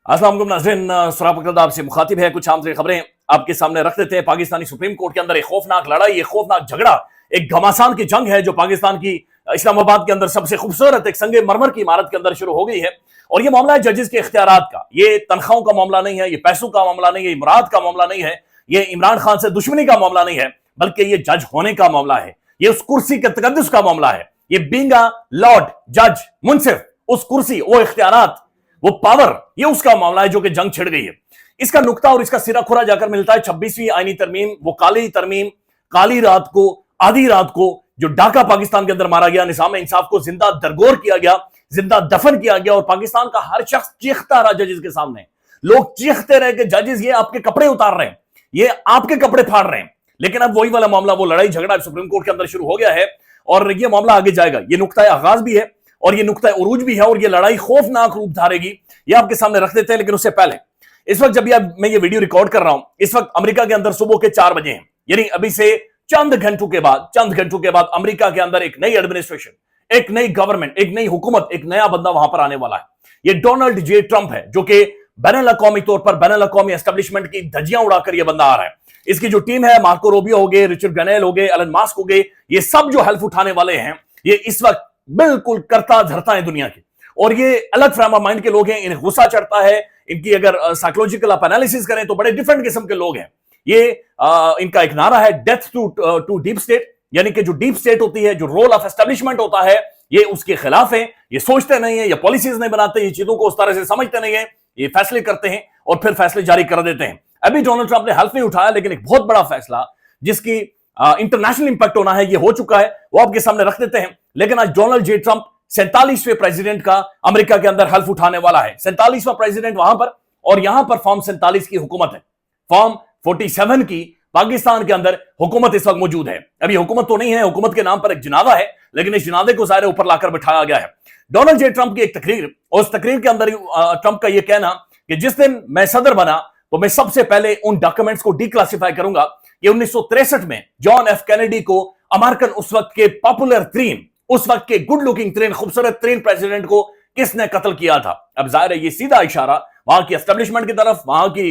अस्सलाम वालेकुम नाज़रीन, सराफ़त आपसे मुखातिब है। कुछ आम तरीन खबरें आपके सामने रख देते हैं। पाकिस्तानी सुप्रीम कोर्ट के अंदर एक खौफनाक लड़ाई, एक खौफनाक झगड़ा, एक घमासान की जंग है जो पाकिस्तान की इस्लामाबाद के अंदर सबसे खूबसूरत एक संगे मरमर की इमारत के अंदर शुरू हो गई है। और ये मामला है जजेस के इख्तियारात का। ये तनख्वाहों का मामला नहीं है, ये पैसों का मामला नहीं है, मुराद का मामला नहीं है, ये इमरान खान से दुश्मनी का मामला नहीं है, बल्कि ये जज होने का मामला है। ये उस कुर्सी के तकद्दुस का मामला है। ये बीइंग अ लॉर्ड, जज, मुंसिफ, उस कुर्सी, वो इख्तियारात, वो पावर, ये उसका मामला है जो कि जंग छिड़ गई है। इसका नुक्ता और इसका सिरा खुरा जाकर मिलता है 26वीं आईनी तरमीम, वो काली तरमीम, काली रात को, आधी रात को जो डाका पाकिस्तान के अंदर मारा गया, निज़ाम इंसाफ को जिंदा दरगोर किया गया, जिंदा दफन किया गया। और पाकिस्तान का हर शख्स चीखता रहा जजेस के सामने। लोग चीखते रहे कि जजेस ये आपके कपड़े उतार रहे हैं, ये आपके कपड़े फाड़ रहे हैं। लेकिन अब वही वाला मामला, वो लड़ाई झगड़ा सुप्रीम कोर्ट के अंदर शुरू हो गया है और ये मामला आगे जाएगा। ये नुक्ता आगाज भी है और ये नुक्ता उरूज भी है और ये लड़ाई खौफनाक रूप धारेगी। ये आपके सामने रख देते हैं। लेकिन उससे पहले, इस वक्त जब मैं ये वीडियो रिकॉर्ड कर रहा हूं, इस वक्त अमेरिका के अंदर सुबह के 4 बजे हैं। यानी अभी से चंद घंटों के बाद अमेरिका के अंदर एक नई एडमिनिस्ट्रेशन, एक नई गवर्नमेंट, एक नई हुकूमत, एक नया बंदा वहां पर आने वाला है। ये डोनाल्ड जे ट्रंप है, जो कि बैनुल अक़वामी तौर पर, बैनुल अक़वामी एस्टेब्लिशमेंट की धज्जियां उड़ाकर ये बंदा आ रहा है। इसकी जो टीम है, मार्को रूबियो हो गए, रिचर्ड गनेल हो गए, एलन मास्क हो गए, ये सब जो हल्फ उठाने वाले हैं, ये इस वक्त बिल्कुल करता धरता है दुनिया की। और ये अलग फ्रेम ऑफ माइंड के लोग हैं, इन्हें गुस्सा चढ़ता है। इनकी अगर साइकोलॉजिकल आप एनालिसिस करें तो बड़े डिफरेंट किस्म के लोग हैं। ये इनका एक नारा है, डेथ टू डीप स्टेट, यानी कि जो डीप स्टेट होती है, जो रोल ऑफ एस्टेब्लिशमेंट होता है, ये उसके खिलाफ है। ये सोचते नहीं है, ये पॉलिसीज नहीं बनाते, ये चीजों को उस तरह से समझते नहीं है, ये फैसले करते हैं और फिर फैसले जारी कर देते हैं। अभी डोनाल्ड ट्रंप ने हल्फ नहीं उठाया, लेकिन एक बहुत बड़ा फैसला जिसकी इंटरनेशनल इंपैक्ट होना है, ये हो चुका है, वो आपके सामने रख देते हैं। लेकिन आज डोनाल्ड जे ट्रंप 47वें प्रेसिडेंट का अमेरिका के अंदर हल्फ उठाने वाला है। 47वां प्रेसिडेंट वहां पर, और यहां पर फॉर्म 47 की हुकूमत है। फॉर्म 47 की पाकिस्तान के अंदर हुकूमत इस वक्त मौजूद है। अभी हुकूमत तो नहीं है, हुकूमत के नाम पर एक जनाजा है, लेकिन इस जनाजे को ज़ाहिर ऊपर लाकर बिठाया गया है। डोनाल्ड जे ट्रंप की एक तकरीर, और उस तकरीर के अंदर ट्रंप का यह कहना कि जिस दिन मैं सदर बना तो मैं सबसे पहले उन डॉक्यूमेंट्स को डिक्लासिफाई करूंगा कि 1963 में जॉन एफ कैनेडी को, अमेरिकन उस वक्त के पॉपुलर तरीन, उस वक्त के गुड लुकिंग तरीन, खूबसूरत तरीन प्रेसिडेंट को किसने कत्ल किया था। अब जाहिर है ये सीधा इशारा वहां की एस्टेब्लिशमेंट की तरफ, वहां की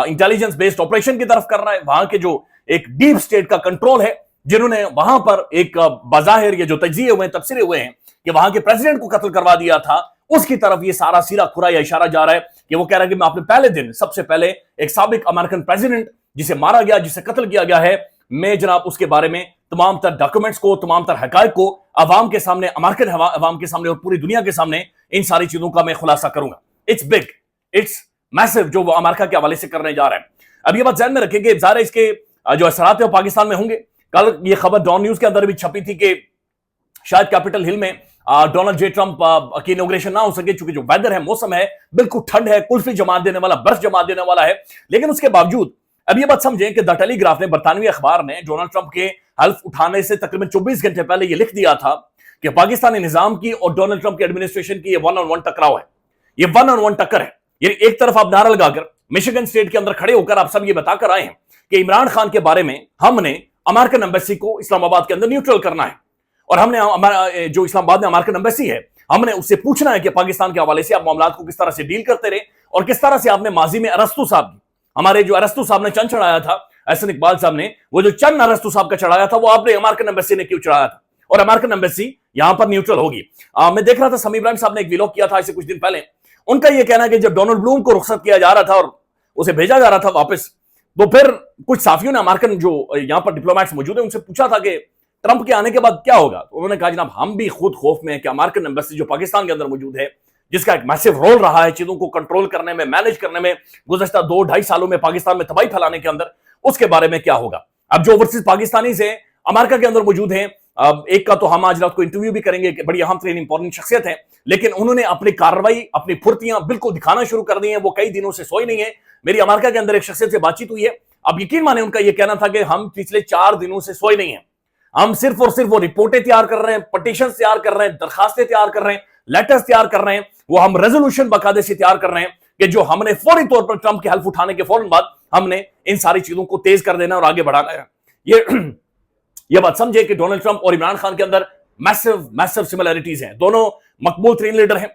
इंटेलिजेंस बेस्ड ऑपरेशन की तरफ कर रहा है। वहां के जो एक डीप स्टेट का कंट्रोल है, जिन्होंने वहां पर एक बाजाहिर ये जो तज्जिए हुए, तबसरे हुए हैं कि वहां के प्रेसिडेंट को कत्ल करवा दिया था, उसकी तरफ ये सारा सिरा खुरा या इशारा जा रहा है कि वो कह रहा है कि मैं अपने पहले दिन सबसे पहले एक साबिक अमेरिकन प्रेसिडेंट जिसे मारा गया, जिसे कत्ल किया गया है, मैं जनाब उसके बारे में तमाम तर डॉक्यूमेंट्स को, तमाम तर हकायक को अवाम के सामने, अमेरिकन अवाम के सामने और पूरी दुनिया के सामने इन सारी चीजों का मैं खुलासा करूंगा। इट्स बिग, इट्स मैसिव जो वो अमेरिका के हवाले से करने जा रहे हैं। अब ये बात ध्यान में रखेंगे, ज़ाहिर इसके जो असरात है वो पाकिस्तान में होंगे। कल ये खबर डॉन न्यूज के अंदर भी छपी थी कि शायद कैपिटल हिल में डोनाल्ड जे ट्रंप की इनॉग्रेशन ना हो सके, चूंकि जो वेदर है, मौसम है, बिल्कुल ठंड है, कुल्फी जमा देने वाला, बर्फ जमा देने वाला है। लेकिन उसके बावजूद अब ये बात समझें कि द टेलीग्राफ ने, बरतानवी अखबार ने, डोनाल्ड ट्रंप के हल्फ उठाने से तकरीबन 24 घंटे पहले ये लिख दिया था कि पाकिस्तानी निजाम की और डोनाल्ड ट्रंप की एडमिनिस्ट्रेशन की ये 1-on-1 टकराव है, ये 1-on-1 टक्कर है। ये एक तरफ आप नारा लगाकर मिशिगन स्टेट के अंदर खड़े होकर आप सब ये बताकर आए हैं कि इमरान खान के बारे में हमने अमेरिकन एम्बेसी को इस्लामाबाद के अंदर न्यूट्रल करना है, और हमने जो इस्लामाबाद में अमेरिकन एम्बेसी है, हमने उससे पूछना है कि पाकिस्तान के हवाले से आप मामला को किस तरह से डील करते रहे और किस तरह से आपने माजी में अरस्तु साहब की, हमारे जो अरस्तु साहब ने चंद चढ़ाया था, एहसन इकबाल साहब ने, वो जो चंद अरस्तु साहब का चढ़ाया था, वो आपने अमेरिकन एम्बेसी ने क्यों चढ़ाया था, और अमेरिकन एम्बेसी यहां पर न्यूट्रल होगी। मैं देख रहा था समी इब्राहिम साहब ने एक व्लॉग किया था इससे कुछ दिन पहले। उनका यह कहना है कि जब डोनाल्ड ब्लूम को रुखसत किया जा रहा था और उसे भेजा जा रहा था वापस, तो फिर कुछ साफियों ने, अमेरिकन जो यहां पर डिप्लोमेट्स मौजूद है, उनसे पूछा था कि ट्रंप के आने के बाद क्या होगा। तो उन्होंने कहा जनाब हम भी खुद खौफ में है कि अमेरिकन एम्बेसी जो पाकिस्तान के अंदर मौजूद है, जिसका एक मैसिव रोल रहा है चीजों को कंट्रोल करने में, मैनेज करने में, गुज़श्ता 2-2.5 सालों में पाकिस्तान में तबाही फैलाने के अंदर, उसके बारे में क्या होगा। अब जो ओवरसीज पाकिस्तानी से अमेरिका के अंदर मौजूद हैं, एक का तो हम आज रात को इंटरव्यू भी करेंगे, बड़ी अहम तरीन इंपॉर्टेंट शख्सियत है, लेकिन उन्होंने अपनी कार्रवाई, अपनी फुर्तियां बिल्कुल दिखाना शुरू कर दी हैं। वो कई दिनों से सोए नहीं है। मेरी अमेरिका के अंदर एक शख्सियत से बातचीत हुई है, अब यकीन माने उनका यह कहना था कि हम पिछले 4 दिनों से सोए नहीं है, हम सिर्फ और सिर्फ वो रिपोर्टें तैयार कर रहे हैं, पटिशन तैयार कर रहे हैं, दरखास्तें तैयार कर रहे हैं, लेटर्स तैयार कर रहे हैं, वो हम रेजोल्यूशन बाकायदे से तैयार कर रहे हैं कि जो हमने फौरी तौर पर ट्रंप के हल्फ उठाने के फौरन बाद हमने इन सारी चीजों को तेज कर देना और आगे बढ़ाना है। ये बात समझे कि डोनाल्ड ट्रंप और इमरान खान के अंदर मैसिव सिमिलैरिटीज हैं। दोनों मकबूल तरीन लीडर हैं,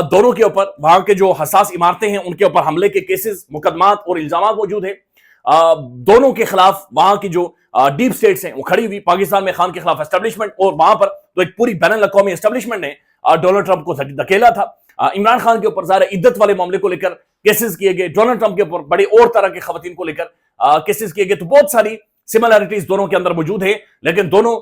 दोनों के ऊपर वहां के जो हसास इमारतें हैं उनके ऊपर हमले के केसेस, मुकदमात और इल्जामात मौजूद है। दोनों के खिलाफ वहां की जो डीप स्टेट्स हैं वो खड़ी हुई, पाकिस्तान में खान के खिलाफ एस्टेब्लिशमेंट, और वहां पर तो एक पूरी बैन अल-अक़वामी एस्टेब्लिशमेंट ने डोनाल्ड ट्रंप को धकेला था। इमरान खान के ऊपर ज़ाहिर इद्दत वाले मामले को लेकर केसेस किए गए, डोनाल्ड ट्रंप के ऊपर बड़े और तरह के खवातीन को लेकर केसेस किए गए। तो बहुत सारी सिमिलैरिटीज दोनों के अंदर मौजूद है, लेकिन दोनों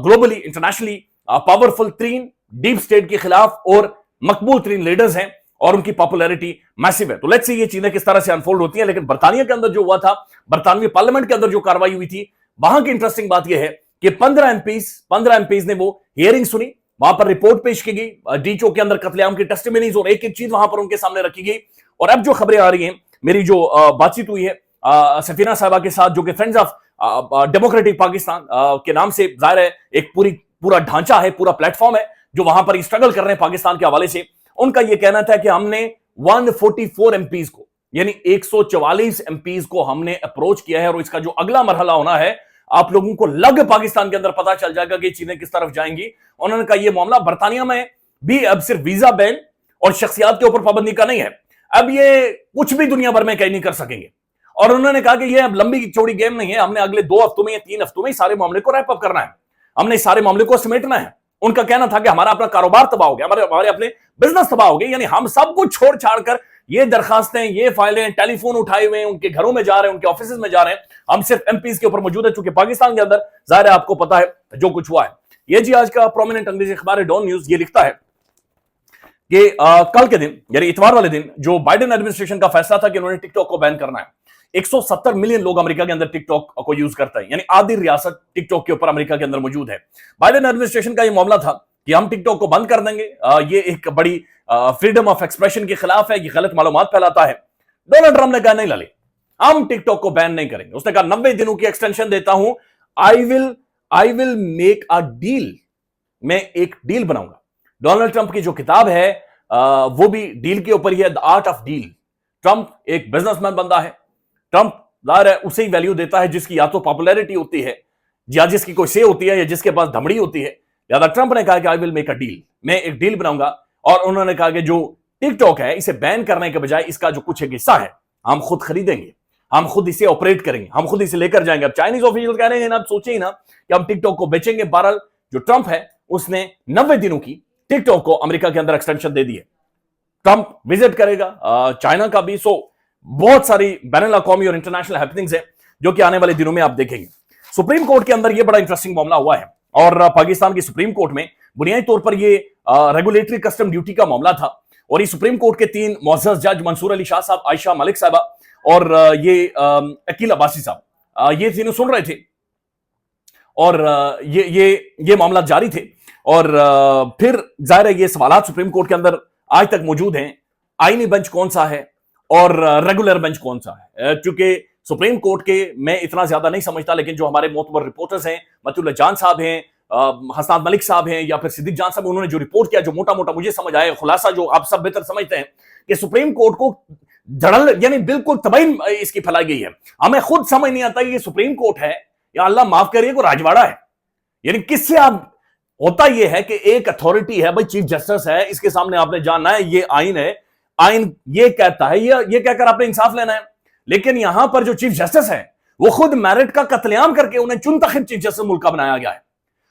ग्लोबली इंटरनेशनली पावरफुल तरीन डीप स्टेट के खिलाफ और मकबूल तरीन लीडर्स हैं और उनकी पॉपुलैरिटी मैसिव है। तो लेट्स सी ये चीजें किस तरह से अनफोल्ड होती हैं। लेकिन बरतानिया के अंदर जो हुआ था, बरतानवी पार्लियामेंट के अंदर जो कार्रवाई हुई थी, वहां की इंटरेस्टिंग बात यह है कि 15 एमपीज ने वो हियरिंग सुनी, वहां पर रिपोर्ट पेश की गई, डीचओ के अंदर कत्लेआम की टेस्टिमनीज और एक एक चीज वहां पर उनके सामने रखी गई। और अब जो खबरें आ रही हैं, मेरी जो बातचीत हुई है सफीना साहिबा के साथ, जो कि फ्रेंड्स ऑफ डेमोक्रेटिक पाकिस्तान के नाम से जाहिर है एक पूरा ढांचा है, पूरा प्लेटफॉर्म है जो वहां पर स्ट्रगल कर रहे हैं पाकिस्तान के हवाले से। उनका यह कहना था कि हमने 144 एमपीज को, यानी 144 एमपीज को हमने अप्रोच किया है, और इसका जो अगला मरहला होना है, आप लोगों को लग पाकिस्तान के अंदर पता चल जाएगा कि चीजें किस तरफ जाएंगी। उन्होंने कहा यह मामला बरतानिया में भी अब सिर्फ वीजा बैन और शख्सियात के ऊपर पाबंदी का नहीं है, अब ये कुछ भी दुनिया भर में कहीं नहीं कर सकेंगे। और उन्होंने कहा कि यह अब लंबी चौड़ी गेम नहीं है, हमने अगले 2 हफ्तों में या 3 हफ्तों में सारे मामले को रैप अप करना है, हमने सारे मामले को समेटना है। उनका कहना था कि हमारा अपना कारोबार तबाह हो गया, हमारे अपने बिजनेस तबाह हो गए, यानी हम सब कुछ छोड़ छाड़ कर ये दरखास्तें, ये फाइलें, टेलीफोन उठाए हुए हैं, उनके घरों में जा रहे हैं, उनके ऑफिस में जा रहे हैं, हम सिर्फ एमपीज के ऊपर मौजूद है, चूंकि पाकिस्तान के अंदर जाहिर है आपको पता है जो कुछ हुआ है। ये जी आज का प्रोमिनेंट अंग्रेजी अखबार है डॉन न्यूज, ये लिखता है कि कल के दिन यानी इतवार वाले दिन जो बाइडेन एडमिनिस्ट्रेशन का फैसला था कि उन्होंने टिकटॉक को बैन करना है, 170 मिलियन लोग अमेरिका के अंदर टिकटॉक को यूज करता है, यानी आधी रियासत टिकटॉक के ऊपर अमेरिका के अंदर मौजूद है। बाइडेन एडमिनिस्ट्रेशन का यह मामला था कि हम टिकटॉक को बंद कर देंगे, ये एक बड़ी फ्रीडम ऑफ एक्सप्रेशन के खिलाफ है, ये गलत मालूमात फैलाता है। डोनाल्ड ट्रंप ने कहा नहीं लले, हम टिकटॉक को बैन नहीं करेंगे। उसने कहा 90 दिनों की एक्सटेंशन देता हूं, I will make a deal, मैं एक डील बनाऊंगा। डोनाल्ड ट्रंप की जो किताब है वो भी डील के ऊपर ही है, the art of deal. Trump एक बिजनेसमैन बंदा है, ट्रंप जाहिर है उसे ही वैल्यू देता है जिसकी या तो पॉपुलैरिटी होती है, या जिसकी कोई से होती है, या जिसके पास धमड़ी होती है। लिहाजा ट्रंप ने कहा कि I will make a deal, मैं एक डील बनाऊंगा। और उन्होंने कहा कि जो टिकटॉक है इसे बैन करने के बजाय इसका जो कुछ एक हिस्सा है हम खुद खरीदेंगे, हम खुद इसे ऑपरेट करेंगे, हम खुद इसे लेकर जाएंगे। अब चाइनीज ऑफिशियल कह रहे हैं ना, आप सोचिए ना कि हम टिकटॉक को बेचेंगे। बहरहाल जो ट्रंप है उसने 90 दिनों की टिकटॉक को अमेरिका के अंदर एक्सटेंशन दे दी है। ट्रंप विजिट करेगा चाइना का भी। सो बहुत सारी बैनुल अक़वामी और इंटरनेशनल हैपनिंग्स है जो कि आने वाले दिनों में आप देखेंगे। सुप्रीम कोर्ट के अंदर यह बड़ा इंटरेस्टिंग मामला हुआ है, और पाकिस्तान की सुप्रीम कोर्ट में बुनियादी तौर पर यह रेगुलेटरी कस्टम ड्यूटी का मामला था। और ये सुप्रीम कोर्ट के 3 मुअज़्ज़ज़ जज मंसूर अली शाह साहब, आयशा मलिक साहबा और ये अकील अब्बासी साहब, ये तीनों सुन रहे थे और ये मामला जारी थे। और फिर जाहिर है ये सवालात सुप्रीम कोर्ट के अंदर आज तक मौजूद हैं, आईनी बेंच कौन सा है और रेगुलर बेंच कौन सा है। क्योंकि सुप्रीम कोर्ट के मैं इतना ज्यादा नहीं समझता, लेकिन जो हमारे मोतबर रिपोर्टर्स हैं, मतुल्ला जान साहब हैं, हसनात मलिक साहब हैं, या फिर सिद्दीक जान साहब, उन्होंने जो रिपोर्ट किया, जो मोटा मोटा मुझे समझ आया, खुलासा जो आप सब बेहतर समझते हैं कि सुप्रीम कोर्ट को धड़ल यानी बिल्कुल तबाही इसकी फैलाई गई है। हमें खुद समझ नहीं आता ये सुप्रीम कोर्ट है या अल्लाह माफ करिए को राजवाड़ा है। यानी किससे आप, होता यह है कि एक अथॉरिटी है भाई, चीफ जस्टिस है, इसके सामने आपने जानना है ये आइन है, आइन ये कहता है, ये कहकर आपने इंसाफ लेना है। लेकिन यहां पर जो चीफ जस्टिस है वो खुद मेरिट का कत्लेआम करके उन्हें चुनतखब चीफ जस्टिस मुल्क का बनाया गया है।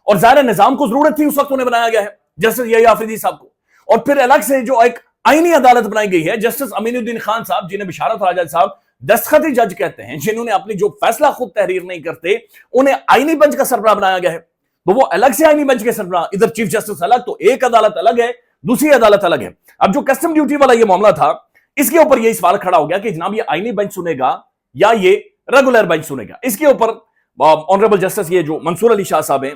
और जाहिर निजाम को जरूरत थी उस वक्त उन्हें बनाया गया है जस्टिस यही आफरीदी साहब को। और फिर अलग से जो एक आईनी अदालत बनाई गई है, जस्टिस अमीनुद्दीन खान साहब, जिन्हें बिशारत राजा साहब दस्तखती जज कहते हैं, जिन्होंने अपनी जो फैसला खुद तहरीर नहीं करते, उन्हें आईनी बेंच का सरबराह बनाया गया है। तो वो अलग से आईनी बेंच के सरबराह, इधर चीफ जस्टिस अलग, तो एक अदालत अलग है, दूसरी अदालत अलग है। अब जो कस्टम ड्यूटी वाला ये मामला था, इसके ऊपर यही सवाल खड़ा हो गया कि जनाब ये आईनी बेंच सुनेगा या ये रेगुलर बेंच सुनेगा। इसके ऊपर ऑनरेबल जस्टिस ये जो मंसूर अली शाह साहब हैं,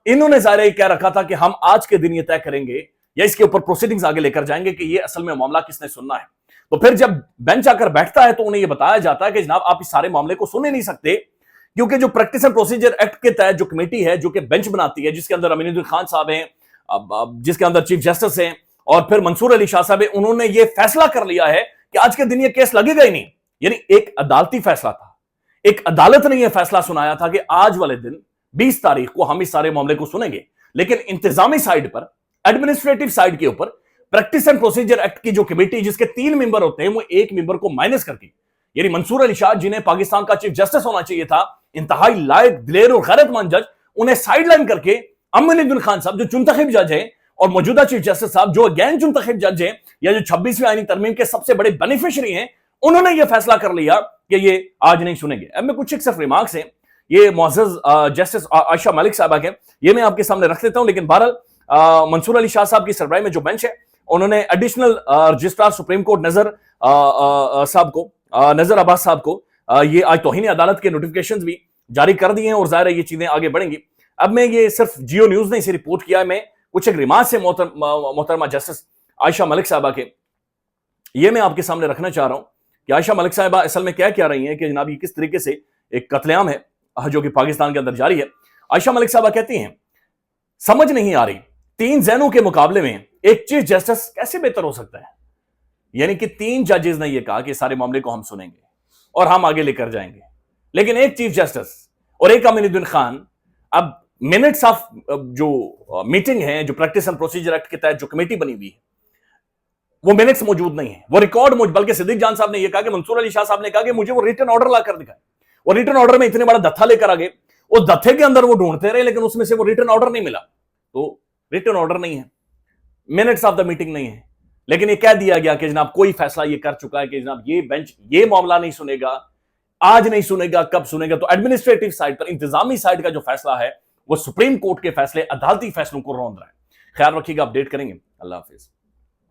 इन्होंने जाहिर कह रखा था कि हम आज के दिन ये तय करेंगे या इसके ऊपर प्रोसीडिंग्स आगे लेकर जाएंगे कि ये असल में मामला किसने सुनना है। तो फिर जब बेंच आकर बैठता है तो उन्हें यह बताया जाता है कि जनाब आप इस सारे मामले को सुन ही नहीं सकते, क्योंकि जो प्रैक्टिस एंड प्रोसीजर एक्ट के तहत जो कमेटी है जो कि बेंच बनाती है, जिसके अंदर अमीनुद्दीन खान साहब हैं, जिसके अंदर चीफ जस्टिस हैं और फिर मंसूर अली शाह साहब हैं, उन्होंने ये फैसला कर लिया है कि आज के दिन ये केस लगेगा ही नहीं। यानी एक अदालती फैसला था, एक अदालत ने यह फैसला सुनाया था कि आज वाले दिन 20 तारीख को हम इस सारे मामले को सुनेंगे। लेकिन इंतजामी साइड पर, एडमिनिस्ट्रेटिव साइड के ऊपर प्रैक्टिस एंड प्रोसीजर एक्ट की जो कमेटी जिसके 3 मेंबर होते हैं वो एक मेंबर को माइनस करके, यानी मंसूर अली शाह जिन्हें पाकिस्तान का चीफ जस्टिस होना चाहिए था, इंतहाई लायक, दिलेर और गैरतमंद जज, उन्हें साइडलाइन करके अमन खान साहब जो चुनतखब जज है और मौजूदा चीफ जस्टिस साहब जो अगेन चुनतखब जज है या जो 26वीं आईनी तरमीम के सबसे बड़े बेनिफिशियरी हैं, उन्होंने यह फैसला कर लिया कि ये आज नहीं सुनेंगे। अब मैं कुछ एक सिर्फ रिमार्क्स हैं, ये मुअज़्ज़ज़ जस्टिस आयशा मलिक साहबा के, ये मैं आपके सामने रख देता हूं। लेकिन बहरहाल मंसूर अली शाह साहब की सरबराही में जो बेंच है, उन्होंने एडिशनल रजिस्ट्रार सुप्रीम कोर्ट नजर साहब को, नजर अब्बास साहब को ये आज तौहीन अदालत के नोटिफिकेशंस भी जारी कर दिए हैं और जाहिर है ये चीजें आगे बढ़ेंगी। अब मैं ये सिर्फ जियो न्यूज ने इसे रिपोर्ट किया है, मैं कुछ एक रिमार्क से मोहतरमा जस्टिस आयशा मलिक साहबा के, ये मैं आपके सामने रखना चाह रहा हूं कि आयशा मलिक साहबा असल में क्या कह रही हैं कि जनाब ये किस तरीके से एक कत्लेआम है जो कि पाकिस्तान के अंदर जारी है। आयशा मलिक साहबा कहती हैं, समझ नहीं आ रही 3 जैनों के मुकाबले में एक चीफ जस्टिस कैसे बेहतर हो सकता है। यानी कि 3 जजेस ने यह कहा कि सारे मामले को हम सुनेंगे और हम आगे लेकर जाएंगे, लेकिन एक चीफ जस्टिस और एक अमीनुद्दीन खान, अब मिनट्स ऑफ जो मीटिंग है, जो प्रैक्टिस एंड प्रोसीजर एक्ट के तहत जो कमेटी बनी हुई है, वो मिनट्स मौजूद नहीं है, वो रिकॉर्ड मौजूद, बल्कि सिद्दीक जान साहब ने यह कहा कि मंसूर अली शाह साहब ने कहा कि मुझे वो रिटन ऑर्डर लाकर दिखाए, और रिटन ऑर्डर में इतने बड़ा दत्था लेकर आ गए, उस दत्थे के अंदर वो ढूंढते रहे लेकिन उसमें से वो रिटन ऑर्डर नहीं मिला। तो रिटन ऑर्डर नहीं है, मिनट्स ऑफ द मीटिंग नहीं है, लेकिन ये कह दिया गया कि जनाब कोई फैसला ये कर चुका है कि जनाब ये बेंच ये मामला नहीं सुनेगा, आज नहीं सुनेगा, कब सुनेगा। तो एडमिनिस्ट्रेटिव साइड पर, इंतजामी साइड का जो फैसला है वो सुप्रीम कोर्ट के फैसले, अदालती फैसलों को रौंद रहा है। ख्याल रखिएगा, अपडेट करेंगे। अल्लाह हाफिज।